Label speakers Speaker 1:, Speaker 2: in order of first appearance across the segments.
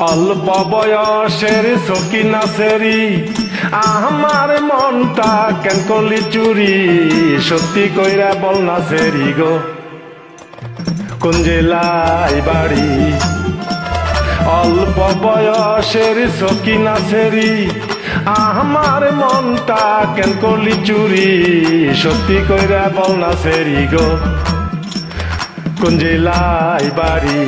Speaker 1: অল্প বয়সের সকিনা সেরি আমার মনটা কেন করলি চুরি, সত্যি কইরা বল না সেরি গো কোন জেলায় বাড়ি। অল্প বয়সের সকিনা সেরি আমার মনটা কেন করলি চুরি, সত্যি কইরা বল না সেরি গো কোন জেলায় বাড়ি।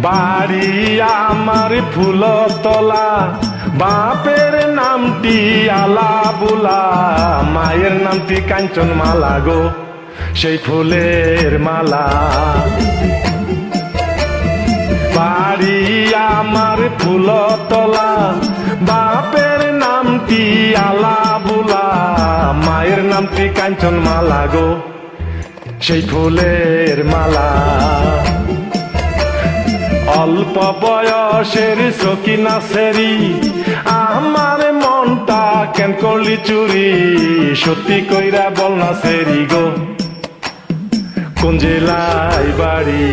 Speaker 1: বাড়ি আমার ফুলতলা, বাপের নামটি আলাবুলা, মায়ের নামটি কাঞ্চন মালা গো সেই ফুলের মালা। বাড়ি আমার ফুলতলা, বাপের নামটি আলাবুলা, মায়ের নামটি কাঞ্চন মালা গো সেই ফুলের মালা। অল্প বয়সের সকিনা সেরি আমার মনটা কেন করলি চুরি, সত্যি কইরা বল না সেরি গো কোন জেলায় বাড়ি।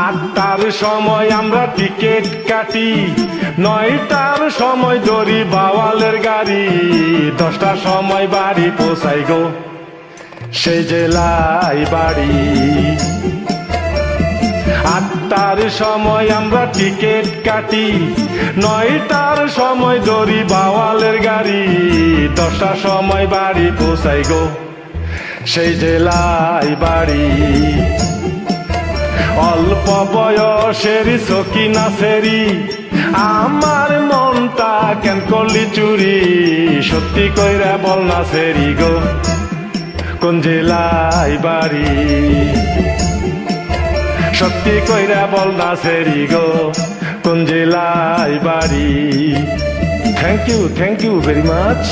Speaker 1: আটটার সময় আমরা টিকিট কাটি, 9টার সময় ধরি বাওয়ালের গাড়ি, 10টার সময় বাড়ি পৌঁছাই গো সেই জেলায় বাড়ি। 8টার সময় আমরা টিকিট কাটি, 9টার সময় ধরি বাওয়ালের গাড়ি, 10টার সময় বাড়ি পৌঁছাই গো সেই জেলায় বাড়ি। অল্প বয়সের সকিনা সেরি আমার মনটা কেন করলি চুরি, সত্যি কইরা বল না সেরি গো কোন জেলায় বাড়ি। সত্যি কইরা বল না সেরি গো কোন জেলায় বাড়ি। Thank you very much.